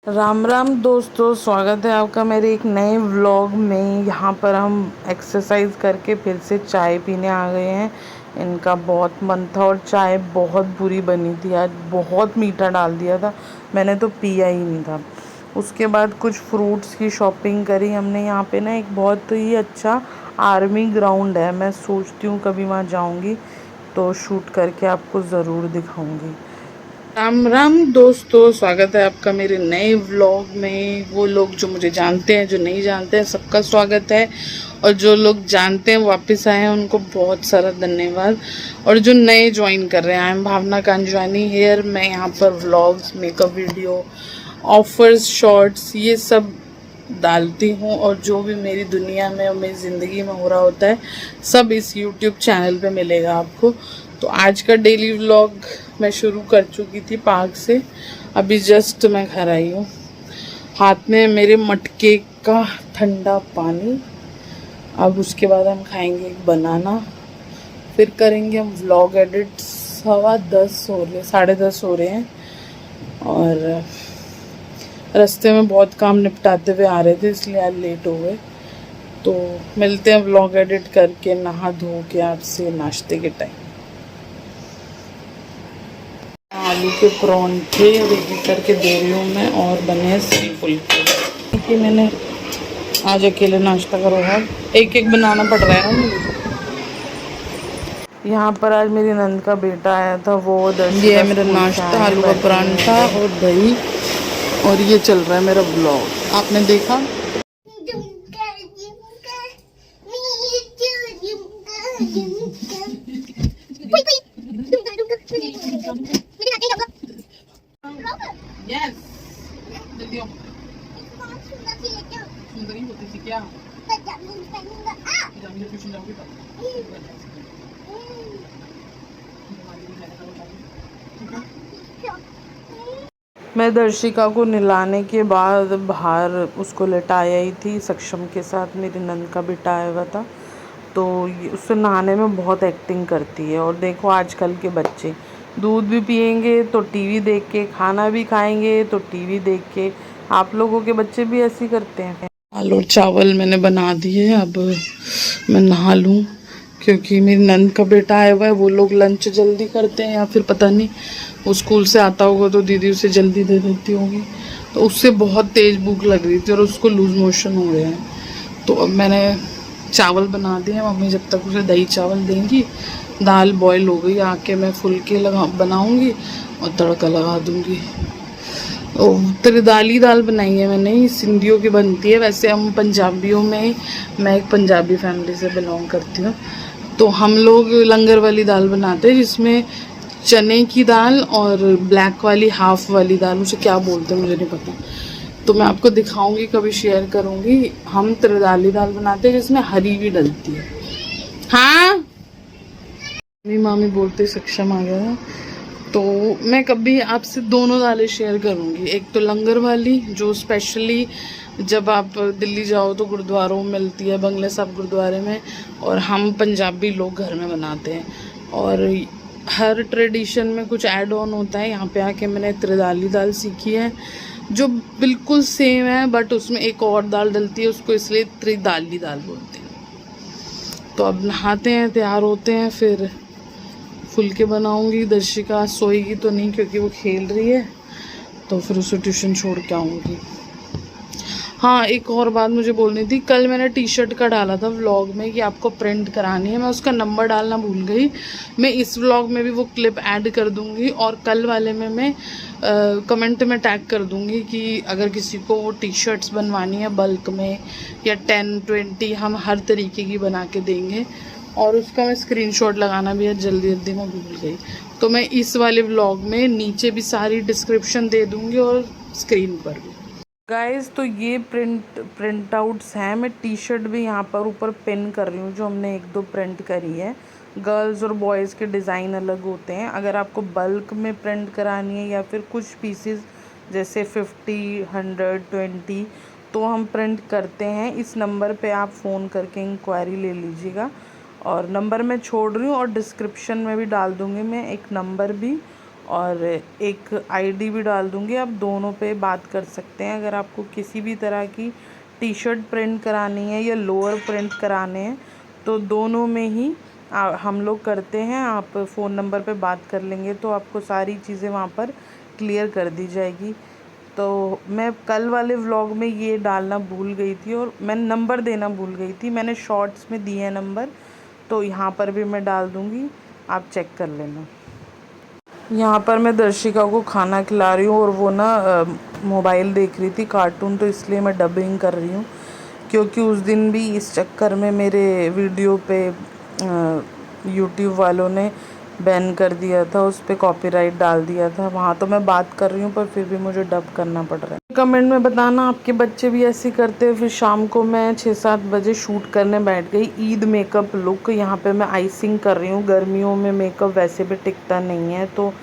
राम राम दोस्तों, स्वागत है आपका मेरे एक नए व्लॉग में। यहाँ पर हम एक्सरसाइज करके फिर से चाय पीने आ गए हैं। इनका बहुत मन था और चाय बहुत बुरी बनी थी आज, बहुत मीठा डाल दिया था। मैंने तो पिया ही नहीं था। उसके बाद कुछ फ्रूट्स की शॉपिंग करी हमने। यहाँ पे ना एक बहुत ही अच्छा आर्मी ग्राउंड है, मैं सोचती हूँ कभी वहाँ जाऊँगी तो शूट करके आपको ज़रूर दिखाऊँगी। राम राम दोस्तों, स्वागत है आपका मेरे नए व्लॉग में। वो लोग जो मुझे जानते हैं, जो नहीं जानते हैं, सबका स्वागत है। और जो लोग जानते हैं वापस आए हैं उनको बहुत सारा धन्यवाद। और जो नए ज्वाइन कर रहे हैं, आई एम भावना कांजवानी हेयर। मैं यहाँ पर vlogs, makeup video, offers, shorts, ये सब डालती हूँ। और जो भी मेरी दुनिया में और मेरी ज़िंदगी में हो रहा होता है सब इस यूट्यूब चैनल पे मिलेगा आपको। तो आज का डेली व्लॉग मैं शुरू कर चुकी थी पार्क से, अभी जस्ट मैं घर आई हूँ। हाथ में मेरे मटके का ठंडा पानी। अब उसके बाद हम खाएंगे एक बनाना, फिर करेंगे हम व्लॉग एडिट। 10:15 हो रहे, 10:30 हो रहे हैं। और रास्ते में बहुत काम निपटाते हुए आ रहे थे, इसलिए आज लेट हो गए। तो मिलते हैं व्लॉग एडिट करके, नहा धो के आपसे नाश्ते के टाइम। आलू के परांठे रेडी करके दे रही हूँ मैं, और बने हैं सी फुलके। क्योंकि मैंने आज अकेले नाश्ता करो है, एक एक बनाना पड़ रहा है ना मुझे। यहाँ पर आज मेरी नंद का बेटा आया था, वो ये है मेरा नाश्ता, आलू का परांठा और दही। और ये चल रहा है मेरा ब्लॉग, आपने देखा। यस, जल्दी आओ। सुंदरी होती थी क्या? ट्यूशन जाओगी मैं दर्शिका को नहलाने के बाद बाहर उसको लेटाया ही थी सक्षम के साथ। मेरी नंद का बेटा आया हुआ था, तो उससे नहाने में बहुत एक्टिंग करती है। और देखो आजकल के बच्चे दूध भी पियेंगे तो टीवी देख के, खाना भी खाएंगे तो टीवी देख के। आप लोगों के बच्चे भी ऐसे करते हैं। दाल और चावल मैंने बना दिए, अब मैं नहा लूँ क्योंकि मेरी नंद का बेटा आया हुआ है। वो लोग लंच जल्दी करते हैं या फिर पता नहीं, वो स्कूल से आता होगा तो दीदी उसे जल्दी दे देती होगी। तो उससे बहुत तेज़ भूख लग रही थी और उसको लूज़ मोशन हो रहे हैं। तो अब मैंने चावल बना दिए, मम्मी जब तक उसे दही चावल देंगी। दाल बॉईल हो गई, आके मैं फुलके बनाऊंगी और तड़का लगा दूंगी। त्रिदाली दाल बनाई है मैंने, सिंधियों की बनती है। वैसे हम पंजाबियों में, मैं एक पंजाबी फैमिली से बिलोंग करती हूँ, तो हम लोग लंगर वाली दाल बनाते हैं जिसमें चने की दाल और ब्लैक वाली हाफ वाली दाल, उसे क्या बोलते हैं मुझे नहीं पता। तो मैं आपको दिखाऊंगी, कभी शेयर करूंगी। हम त्रिदाली दाल बनाते हैं जिसमें हरी भी डलती है। हाँ, मेरी मामी बोलते सक्षम आ गया था। तो मैं कभी आपसे दोनों दालें शेयर करूंगी, एक तो लंगर वाली जो स्पेशली जब आप दिल्ली जाओ तो गुरुद्वारों में मिलती है, बंगला साहब गुरुद्वारे में। और हम पंजाबी लोग घर में बनाते हैं। और हर ट्रेडिशन में कुछ ऐड ऑन होता है। यहाँ पे आके मैंने त्रिदाली दाल सीखी है जो बिल्कुल सेम है, बट उसमें एक और दाल डलती है, उसको इसलिए त्रिदाली दाल बोलते हैं। तो अब नहाते हैं, तैयार होते हैं, फिर फुलके बनाऊंगी। दर्शिका सोएगी तो नहीं क्योंकि वो खेल रही है, तो फिर उसे ट्यूशन छोड़ के आऊँगी। हाँ, एक और बात मुझे बोलनी थी। कल मैंने टी शर्ट का डाला था व्लॉग में कि आपको प्रिंट करानी है, मैं उसका नंबर डालना भूल गई। मैं इस व्लॉग में भी वो क्लिप ऐड कर दूंगी, और कल वाले में मैं कमेंट में टैग कर दूंगी कि अगर किसी को वो टी शर्ट्स बनवानी है बल्क में या 10-20, हम हर तरीके की बना के देंगे। और उसका मैं स्क्रीनशॉट लगाना भी है, जल्दी जल्दी मैं भूल गई। तो मैं इस वाले व्लॉग में नीचे भी सारी डिस्क्रिप्शन दे दूँगी और स्क्रीन पर भी। गाइस, तो ये प्रिंट आउट्स हैं। मैं टी शर्ट भी यहाँ पर ऊपर पिन कर रही हूँ जो हमने 1-2 प्रिंट करी है। गर्ल्स और बॉयज़ के डिज़ाइन अलग होते हैं। अगर आपको बल्क में प्रिंट करानी है या फिर कुछ पीसेस जैसे 50, 100, 20, तो हम प्रिंट करते हैं। इस नंबर पे आप फ़ोन करके इंक्वायरी ले लीजिएगा। और नंबर मैं छोड़ रही हूँ और डिस्क्रिप्शन में भी डाल दूँगी मैं एक नंबर भी और एक आईडी भी डाल दूँगी, आप दोनों पे बात कर सकते हैं। अगर आपको किसी भी तरह की टी शर्ट प्रिंट करानी है या लोअर प्रिंट कराने हैं तो दोनों में ही हम लोग करते हैं। आप फ़ोन नंबर पे बात कर लेंगे तो आपको सारी चीज़ें वहाँ पर क्लियर कर दी जाएगी। तो मैं कल वाले व्लॉग में ये डालना भूल गई थी और मैं नंबर देना भूल गई थी। मैंने शॉर्ट्स में दिए हैं नंबर, तो यहाँ पर भी मैं डाल दूँगी, आप चेक कर लेना। यहाँ पर मैं दर्शिका को खाना खिला रही हूँ और वो ना मोबाइल देख रही थी कार्टून, तो इसलिए मैं डबिंग कर रही हूँ। क्योंकि उस दिन भी इस चक्कर में मेरे वीडियो पे यूट्यूब वालों ने बैन कर दिया था, उस पर कॉपीराइट डाल दिया था। वहाँ तो मैं बात कर रही हूँ पर फिर भी मुझे डब करना पड़ रहा है। कमेंट में बताना आपके बच्चे भी ऐसे करते हैं। फिर शाम को मैं 6-7 बजे शूट करने बैठ गई ईद मेकअप लुक। यहाँ पे मैं आइसिंग कर रही हूँ। गर्मियों में मेकअप वैसे भी टिकता नहीं है, तो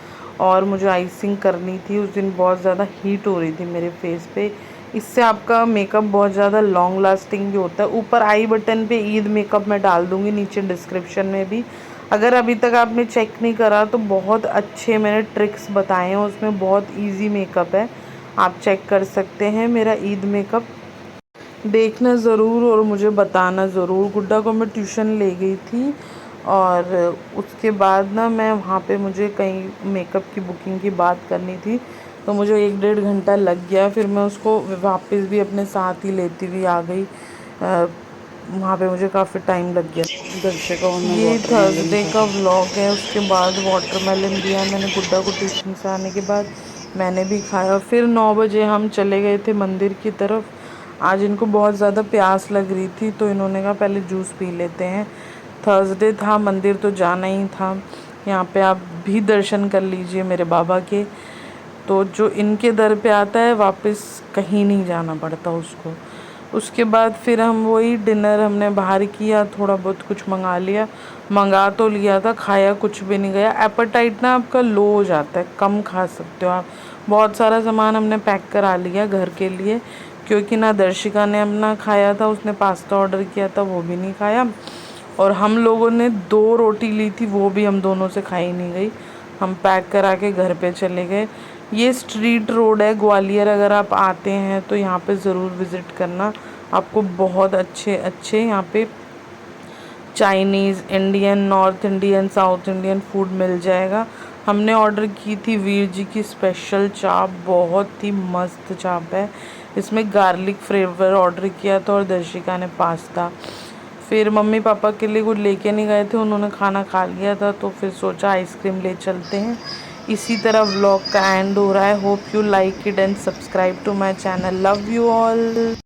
और मुझे आइसिंग करनी थी। उस दिन बहुत ज़्यादा हीट हो रही थी मेरे फेस पे। इससे आपका मेकअप बहुत ज़्यादा लॉन्ग लास्टिंग भी होता है। ऊपर आई बटन पे ईद मेकअप मैं डाल दूँगी, नीचे डिस्क्रिप्शन में भी। अगर अभी तक आपने चेक नहीं करा तो बहुत अच्छे मैंने ट्रिक्स बताए हैं उसमें, बहुत इजी मेकअप है, आप चेक कर सकते हैं मेरा ईद मेकअप। देखना ज़रूर और मुझे बताना ज़रूर। गुड्डा को मैं ट्यूशन ले गई थी और उसके बाद ना मैं वहाँ पे मुझे कहीं मेकअप की बुकिंग की बात करनी थी, तो मुझे 1-1.5 घंटा लग गया। फिर मैं उसको वापस भी अपने साथ ही लेती हुई आ गई। वहाँ पे मुझे काफ़ी टाइम लग गया। ये थर्सडे का व्लॉग है। उसके बाद वाटरमेलन दिया मैंने गुड्डा को ट्यूशन से आने के बाद, मैंने भी खाया। फिर 9 बजे हम चले गए थे मंदिर की तरफ। आज इनको बहुत ज़्यादा प्यास लग रही थी तो इन्होंने कहा पहले जूस पी लेते हैं। थर्सडे था, मंदिर तो जाना ही था। यहाँ पे आप भी दर्शन कर लीजिए मेरे बाबा के। तो जो इनके दर पे आता है वापस कहीं नहीं जाना पड़ता उसको। उसके बाद फिर हम वही डिनर हमने बाहर किया, थोड़ा बहुत कुछ मंगा तो लिया था, खाया कुछ भी नहीं गया। एपेटाइट ना आपका लो हो जाता है, कम खा सकते हो आप। बहुत सारा सामान हमने पैक करा लिया घर के लिए, क्योंकि ना दर्शिका ने अपना खाया था, उसने पास्ता ऑर्डर किया था वो भी नहीं खाया, और हम लोगों ने 2 रोटी ली थी वो भी हम दोनों से खाई नहीं गई। हम पैक करा के घर पे चले गए। ये स्ट्रीट रोड है ग्वालियर, अगर आप आते हैं तो यहाँ पे ज़रूर विज़िट करना। आपको बहुत अच्छे अच्छे यहाँ पे Chinese, Indian, north Indian, south Indian food मिल जाएगा। हमने ऑर्डर की थी वीर जी की स्पेशल चाप, बहुत ही मस्त चाप है। इसमें गार्लिक फ्लेवर ऑर्डर किया था और दर्शिका ने पास्ता। फिर मम्मी पापा के लिए कुछ लेके नहीं गए थे, उन्होंने खाना खा लिया था, तो फिर सोचा आइसक्रीम ले चलते हैं। इसी तरह व्लॉग का एंड हो रहा है। Hope you like it and subscribe to my channel. Love you all.